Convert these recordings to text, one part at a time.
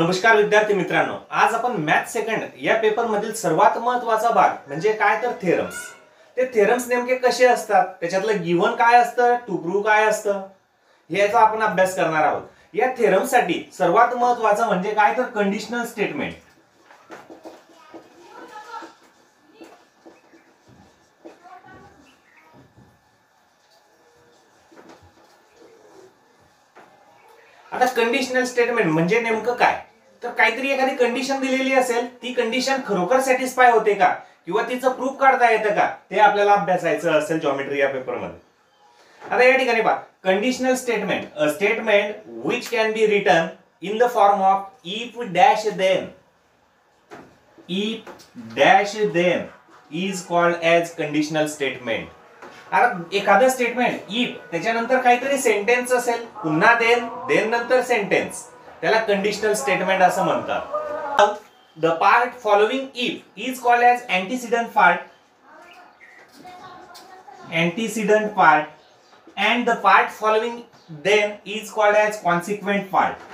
नमस्कार विद्यार्थी मित्रांनो, आज आपण मॅथ सेकंड या पेपर मधील सर्वात महत्त्वाचा भाग म्हणजे काय तर थेरम्स. ते थेरम्स नेमके कसे असतात, त्याच्यातलं गिवन काय असतं, टू प्रूव्ह काय असतं, याचा आपण अभ्यास करणार आहोत. या थेरम्स साठी सर्वात महत्त्वाचं म्हणजे काय तर कंडिशनल स्टेटमेंट. आता कंडिशनल स्टेटमेंट म्हणजे नेमकं काय, तर काहीतरी एखादी कंडिशन दिलेली असेल, ती कंडिशन खरोखर सॅटिस्फाय होते का किंवा तिचं प्रूफ काढता येतं का, ते आपल्याला अभ्यासायचं असेल जॉमेट्री या पेपर मध्ये. आता या ठिकाणी पहा, conditional statement, a statement which can be written in the form of if dash then. If dash then is called as conditional statement. आता एखादं स्टेटमेंट इफ त्याच्यानंतर काहीतरी सेंटेन्स असेल, पुन्हा देन, देन नंतर सेंटेन्स, त्याला कंडिशनल स्टेटमेंट असं म्हणतात. The part following if is called as antecedent part, antecedent part, and the part following then is called as consequent part.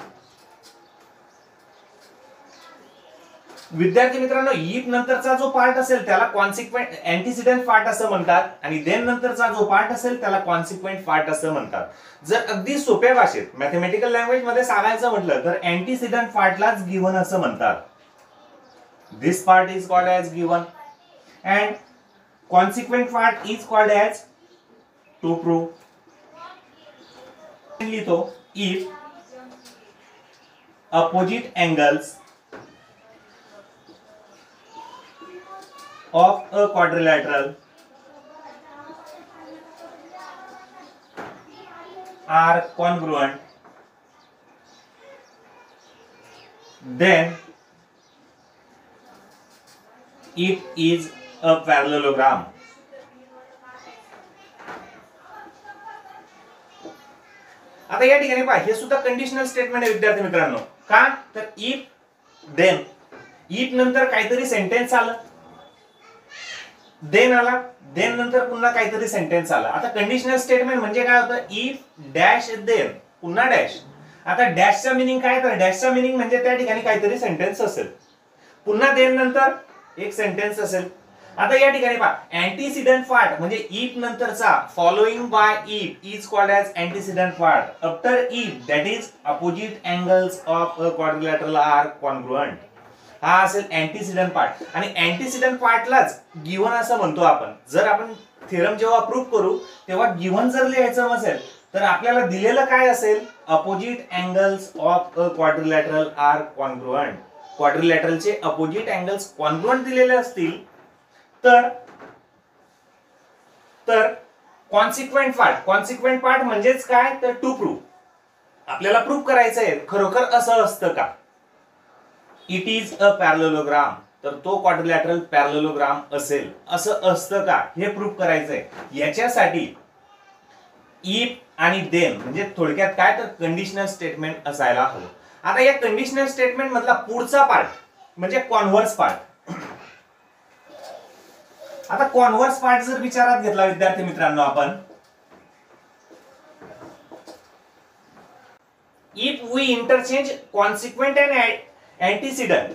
विद्यार्थी मित्रांनो, इफ नंतरचा जो पार्ट असेल त्याला कॉन्सिक्वेंट अँटीसिडेंट पार्ट असं म्हणतात आणि देन नंतरचा जो पार्ट असेल त्याला कॉन्सिक्वेंट पार्ट असं म्हणतात. जर अगदी सोप्या भाषेत मॅथमॅटिकल लँग्वेज मध्ये सांगायचं म्हटलं तर अँटीसिडेंट पार्टलाच गिवन असं म्हणतात. This part is called as given and consequent part is called as to prove. लिहितो if opposite angles of a quadrilateral are congruent, then it is a parallelogram. आता या ठिकाणी पहा, हे सुद्धा कंडिशनल स्टेटमेंट आहे विद्यार्थी मित्रांनो. का तर इफ देन, इफ नंतर काहीतरी सेंटेन्स आलं, देन आला, देन नंतर पुन्हा काहीतरी सेंटेन्स आला. आता कंडिशनल स्टेटमेंट म्हणजे काय होतं, इफ डॅश देन पुन्हा डॅश. आता डॅशचा मीनिंग काय, तर डॅशचा मीनिंग म्हणजे त्या ठिकाणी काहीतरी सेंटेन्स असेल, पुन्हा देन नंतर एक सेंटेन्स असेल. आता या ठिकाणी पहा, अँटीसिडेंट पार्ट म्हणजे इफ नंतरचा following by if is called as antecedent part after if, that is opposite angles of a quadrilateral are congruent. हा असेल अँटीसिडेंट पार्ट आणि अँटीसिडेंट पार्टलाच गिवन असं म्हणतो आपण. जर आपण थेरम जेव्हा प्रूव्ह करू तेव्हा गिवन जर लिहायचं नसेल तर आपल्याला दिलेलं काय असेल, opposite angles of a quadrilateral are congruent. क्वाड्रिलॅटरलचे अपोजिट अँगल्स कॉन्ग्रुएंट दिलेले असतील तर कॉन्सिक्वेंट पार्ट, कॉन्सिक्वेंट पार्ट म्हणजेच काय तर टू प्रूव्ह. आपल्याला प्रूव्ह करायचं आहे खरोखर असं असतं का, इट इज अ पॅरलेलोग्राम, तर तो क्वाड्रिलॅटरल पॅरलेलोग्राम असेल, असं असतं का हे प्रूव्ह करायचंय. याच्यासाठी इफ आणि देन म्हणजे थोडक्यात काय तर कंडिशनल स्टेटमेंट असायला हवं. आता या कंडिशनल स्टेटमेंट मधला पुढचा पार्ट म्हणजे कॉन्व्हर्स पार्ट. आता कॉन्व्हर्स पार्ट जर विचारात घेतला विद्यार्थी मित्रांनो आपण, if we interchange consequent and antecedent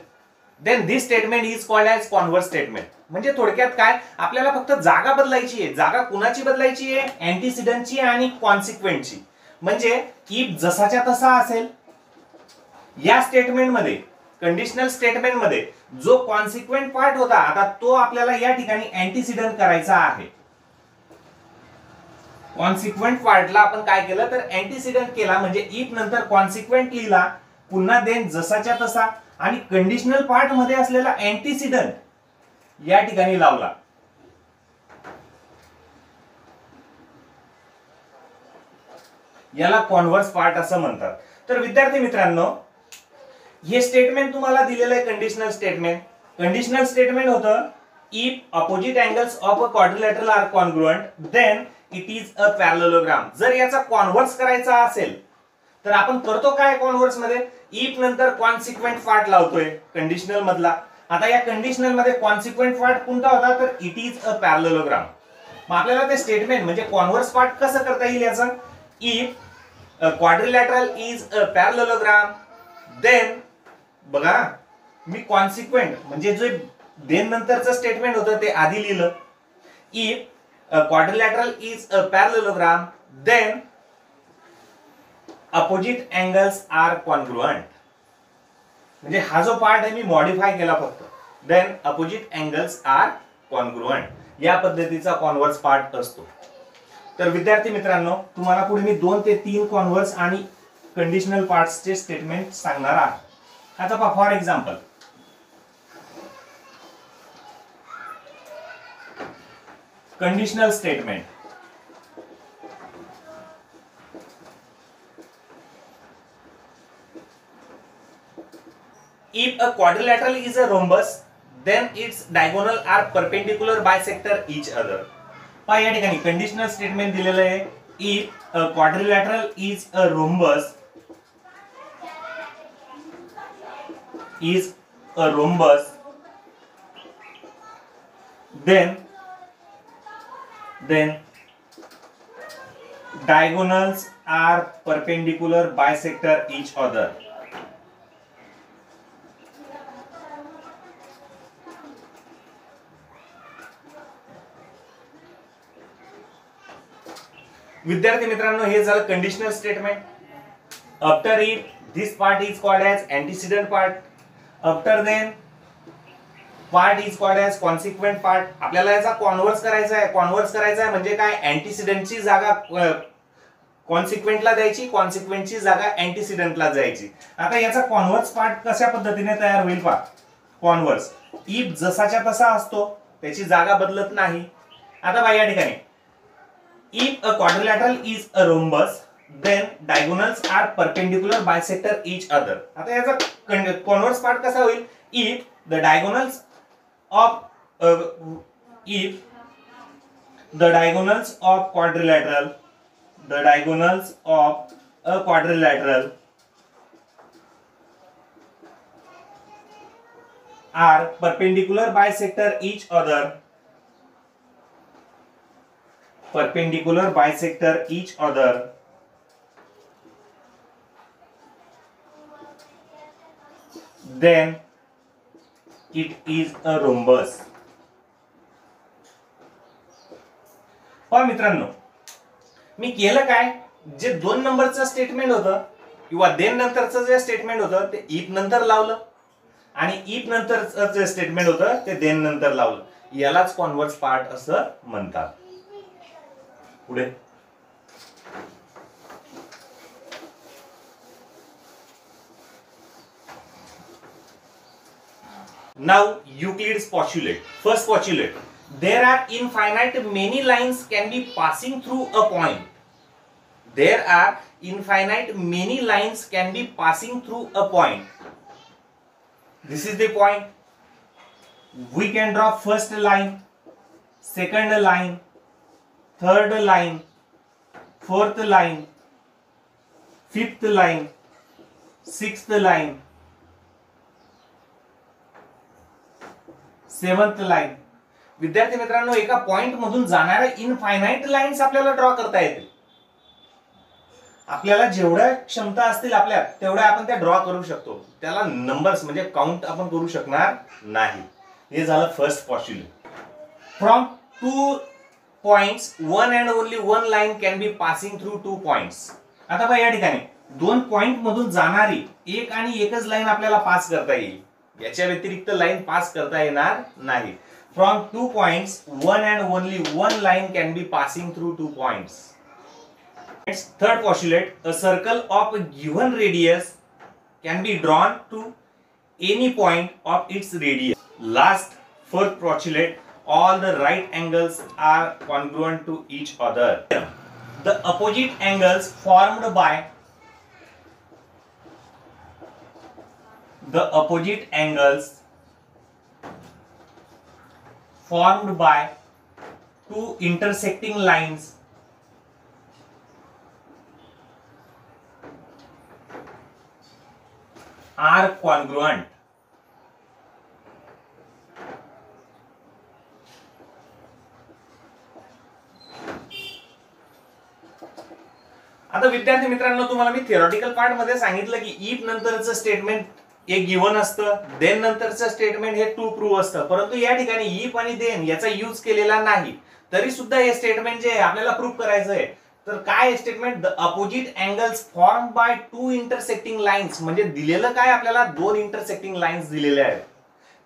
then this statement is called as converse statement. म्हणजे थोडक्यात काय, आपल्याला फक्त जागा बदलायची आहे. जागा कुणाची बदलायची आहे, अँटीसिडेंटची आणि कॉन्सिक्वेंटची. म्हणजे इफ जसाच्या तसा असेल, या स्टेटमेंट मध्ये कंडिशनल स्टेटमेंट मध्ये जो कॉन्सिक्वेंट पार्ट होता आता तो आपल्याला या ठिकाणी अँटीसिडेंट करायचा आहे. कॉन्सिक्वेंट पार्टला आपण काय केलं तर अँटीसिडेंट केला, म्हणजे इफ नंतर कॉन्सिक्वेंट लिहिला, पुन्हा देन जसाच्या तसा आणि कंडिशनल पार्ट मध्ये असलेला अँटीसिडेंट या ठिकाणी लावला. याला कॉन्व्हर्स पार्ट असं म्हणतात. तर विद्यार्थी मित्रांनो, हे स्टेटमेंट तुम्हाला दिलेलं आहे कंडिशनल स्टेटमेंट. कंडिशनल स्टेटमेंट होतं if opposite angles of a quadrilateral are congruent then it is a parallelogram. जर याचा कॉन्व्हर्स करायचा असेल तर आपण करतो काय, कॉन्व्हर्स मध्ये इफ नंतर कॉन्सिक्वेंट पार्ट लावतोय कंडिशनल मधला. आता या कंडिशनल मध्ये कॉन्सिक्वेंट पार्ट कोणता होता तर इट इज अ पॅरलेलोग्राम. मग आपल्याला ते स्टेटमेंट म्हणजे कॉन्व्हर्स पार्ट कसं करता येईल याचा, if a quadrilateral is a parallelogram, then बघा मी कॉन्सिक्वेंट म्हणजे जे देन नंतरचं स्टेटमेंट होतं ते आधी लिहिलं. If a quadrilateral is a parallelogram then opposite angles are congruent. म्हणजे हा जो पार्ट आहे मी मॉडिफाय केला फक्त. Then opposite angles are congruent या पद्धतीचा कॉन्व्हर्स पार्ट असतो. तर विद्यार्थी मित्रांनो तुम्हाला पुढे मी 2 ते 3 कॉन्व्हर्स आणि कंडिशनल पार्ट्सचे स्टेटमेंट सांगणार आहे. आता पहा for example conditional statement. If a quadrilateral is a rhombus, then its diagonal are perpendicular bisector each other. पहा या ठिकाणी कंडिशनल स्टेटमेंट दिलेलं आहे. If a quadrilateral is a rhombus, then diagonals are perpendicular bisector each other. विद्यार्थी मित्रांनो हे झालं conditional statement. After it this part is called as antecedent part. After then part is called as consequent part. आपल्याला याचा converse करायचा आहे. Converse करायचा आहे म्हणजे काय, अँटीसीडेंटची जागा कॉन्सिक्वेंटला द्यायची, कॉन्सिक्वेंटची जागा अँटीसीडेंटला द्यायची. आता याचा कॉन्व्हर्स पार्ट कशा पद्धतीने तयार होईल पहा. कॉन्व्हर्स इफ जसाच्या तसा असतो, त्याची जागा बदलत नाही. आता पहा या ठिकाणी if a quadrilateral is a rhombus then diagonals are perpendicular bisector each other. आता याचा कॉन्व्हर्स पार्ट कसा होईल. if the diagonals of a quadrilateral are perpendicular bisector each other, then it is a rhombus. पहा मित्रांनो मी केलं काय, जे 2 नंबरचं स्टेटमेंट होतं किंवा देन नंतरचं जे स्टेटमेंट होतं ते इफ नंतर लावलं आणि इफ नंतरचं जे स्टेटमेंट होतं ते देन नंतर लावलं. यालाच कॉन्व्हर्स पार्ट असं म्हणतात. पुढे now Euclid's postulate. First postulate, there are infinite many lines can be passing through a point. There are infinite many lines can be passing through a point. This is the point. We can draw first line, second line, third line, fourth line, fifth line, sixth line, seventh line. विद्यार्थी मित्रांनो एका point मधून जाणाऱ्या infinite lines आपल्याला draw करता येतील. आपल्याला जेवढ्या क्षमता असतील आपल्या तेवढ्या आपण त्या ड्रॉ करू शकतो. त्याला नंबर्स म्हणजे काउंट आपण करू शकणार नाही. हे झालं first postulate. From 2 points one and only one line can be passing through 2 points. आता बघा या ठिकाणी 2 पॉइंट मधून जाणारी एक आणि एकच लाईन आपल्याला पास करता येईल. याच्या व्यतिरिक्त लाईन पास करता येणार नाही. From 2 points one and only one line can be passing through 2 points. Third postulate, a circle of a given radius can be drawn to any point of its radius. Last, fourth postulate, all the right angles are congruent to each other. The opposite angles formed by 2 intersecting lines are congruent. आता विद्यार्थी मित्रांनो तुम्हाला मी theoretical part मध्ये सांगितलं की if नंतरचं statement एक given असतं, देन नंतरचं स्टेटमेंट हे टू प्रूव्ह असतं, परंतु या ठिकाणी इफ आणि देन याचा यूज केलेला नाही, तरी सुद्धा हे स्टेटमेंट जे आपल्याला प्रूव्ह करायचं आहे. तर काय statement, the opposite angles form by two intersecting lines, म्हणजे दिलेलं काय आपल्याला दोन इंटरसेक्टिंग लाईन्स दिलेल्या आहेत,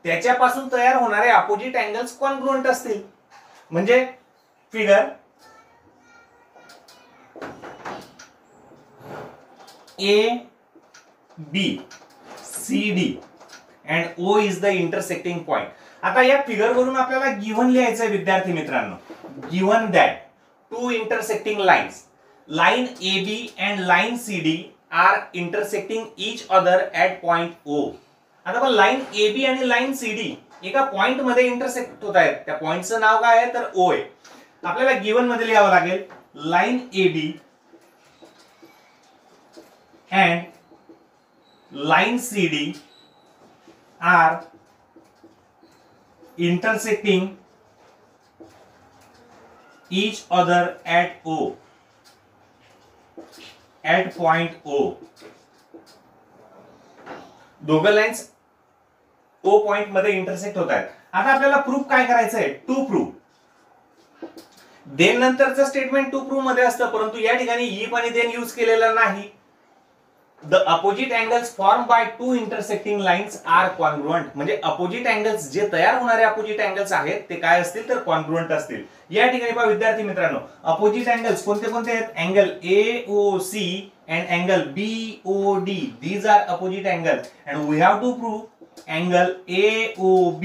त्याच्यापासून तयार होणारे अपोजिट अँगल्स कॉन्ग्रुएंट असतील. म्हणजे figure A B C D and O is the intersecting point. आता या फिगर वरून आपल्याला गिव्हन लिहायचं आहे विद्यार्थी मित्रांनो. Given that two intersecting lines, line A B and line C D are intersecting each other at point O. आता पण लाईन ए बी आणि लाईन सी डी एका पॉइंट मध्ये इंटरसेक्ट होत आहेत. त्या पॉइंटचं नाव काय आहे, तर ओ आहे. आपल्याला गिव्हन मध्ये लिहावं लागेल line A B and line C D are intersecting each other at O, at point O. दोघं लाईन्स O पॉइंट मध्ये इंटरसेक्ट होत आहेत. आता आपल्याला प्रूफ काय करायचं आहे, टू प्रूफ. देन नंतरचं स्टेटमेंट टू प्रूफ मध्ये असतं, परंतु या ठिकाणी इफ आणि देन यूज केलेला नाही. The opposite angles form by two intersecting lines are congruent, म्हणजे अपोजिट अँगल्स जे तयार होणारे अपोजिट अँगल्स आहेत ते काय असतील, तर कॉन्ग्रुएंट असतील. या ठिकाणी पहा विद्यार्थी मित्रांनो, अपोजिट अँगल्स कोणते कोणते आहेत, angle AOC and angle BOD, these are opposite angle and we have to prove angle AOB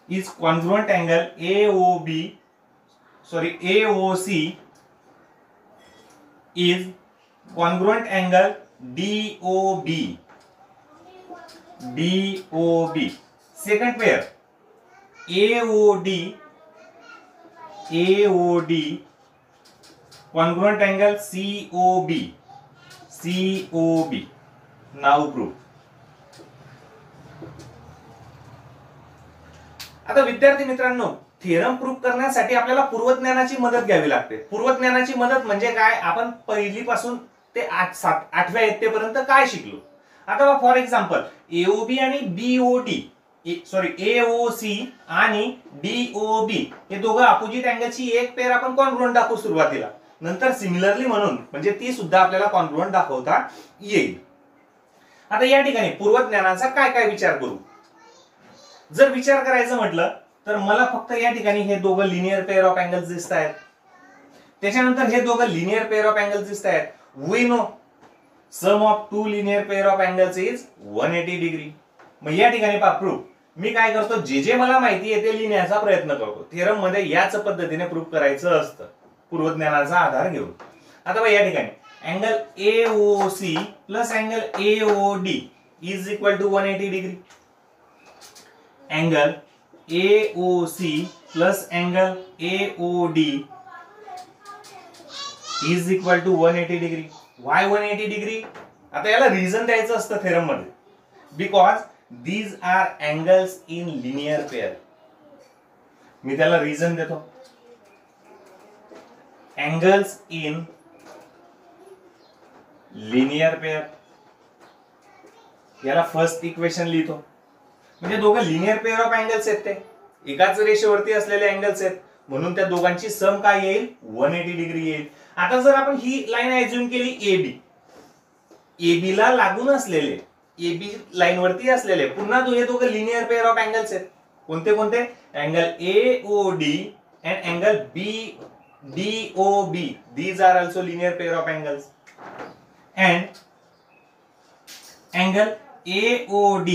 is congruent angle AOC is congruent angle DOB. Second pair AOD congruent angle COB. Now prove. आता विद्यार्थी मित्रांनो, theorem prove करण्यासाठी आपल्याला पूर्वज्ञानाची मदत घ्यावी लागते. पूर्वज्ञानाची मदत म्हणजे काय, आपण पहिलीपासून ते 8व्या इयत्तेपर्यंत काय शिकलो. आता फॉर एक्झाम्पल AOB आणि AOC आणि DOB हे दोघं अपोजिट अँगलची एक पेअर आपण कॉन्ग्रुएंट दाखवू सुरुवातीला, नंतर सिमिलरली म्हणून म्हणजे ती सुद्धा आपल्याला कॉन्ग्रुएंट दाखवता येईल. आता या ठिकाणी पूर्वज्ञानाचा काय काय विचार करू. जर विचार करायचं म्हटलं तर मला फक्त या ठिकाणी हे दोघं लिनियर पेअर ऑफ अँगल्स दिसत आहेत, त्याच्यानंतर हे दोघं लिनियर पेअर ऑफ अँगल्स दिसत आहेत. We know sum of two linear pair of angles is 180 degree. मग या ठिकाणी पहा प्रूफ मी काय करतो, जे मला माहिती आहे ते लिहिण्याचा प्रयत्न करतो. थेरम मध्ये याच पद्धतीने प्रूफ करायचं असतं पूर्वज्ञानाचा आधार घेऊन. आता या ठिकाणी angle AOC plus angle AOD is equal to 180 degree. Angle AOC plus angle AOD is equal to 180 degree. Why 180 degree, आता याला रिझन द्यायचं असतं थेरम मध्ये, because these are angles in linear pair. मी त्याला रिझन देतो, अँगल्स इन लिनियर पेअर. याला first equation लिहितो, म्हणजे दोघं लिनियर पेअर ऑफ अँगल्स आहेत, ते एकाच रेषेवरती असलेले अँगल्स आहेत, म्हणून त्या दोघांची सम काय येईल, 180 डिग्री येईल. आता जर आपण ही लाईन अज्युम केली AB ला लागून असलेले, AB लाईन वरती असलेले पुन्हा हे दोघं लिनियर पेअर ऑफ अँगल्स आहेत. कोणते कोणते, angle AOD and angle DOB, these are also linear pair of angles. And angle AOD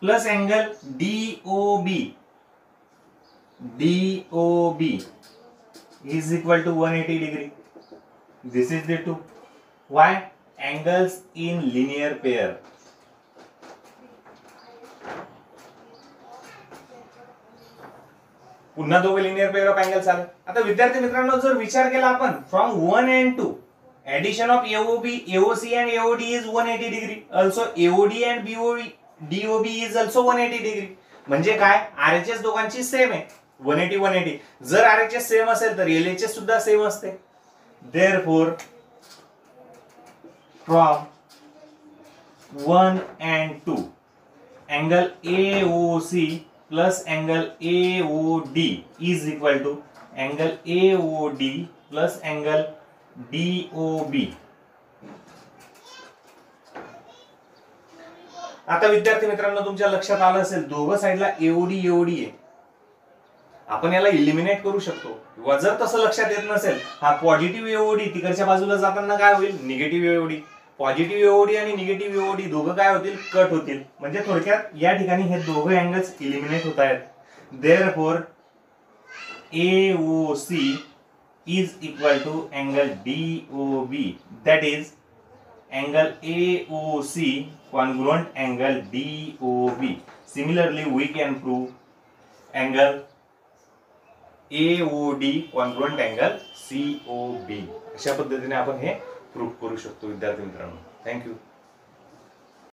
plus angle DOB is equal to 180 degree. This is the two. Why? Angles in linear pair. पुन्हा दोघे linear pair of angles आले. आता विद्यार्थी मित्रांनो, जर विचार केला आपण from 1 and 2, addition of AOC and AOD is 180 degree. Also AOD and DOB is also 180 degree. म्हणजे काय, RHS दोघांची सेम आहे, 180. जर RHS सेम असेल तर LHS सुद्धा सेम असते. Therefore from 1 and 2, angle AOC plus angle AOD is equal to angle AOD plus angle DOB. आता विद्यार्थी मित्रांनो तुमच्या लक्षात आलं असेल दोघं साईडला एओडी आहे, आपण याला इलिमिनेट करू शकतो. किंवा जर तसं लक्षात येत नसेल, हा पॉझिटिव्ह एओडी तिकडच्या बाजूला जाताना काय होईल, निगेटिव्ह एओडी. पॉझिटिव्ह एओडी आणि निगेटिव्ह एओडी दोघं काय होतील, कट होतील. म्हणजे थोडक्यात या ठिकाणी हे दोघं अँगल्स इलिमिनेट होत आहेत. Therefore AOC is equal to angle DOB, that is angle AOC congruent angle DOB. Similarly, we can prove angle AOD congruent angle COB. अशा पद्धतीने आपण हे प्रूव्ह करू शकतो विद्यार्थी मित्रांनो. थँक्यू.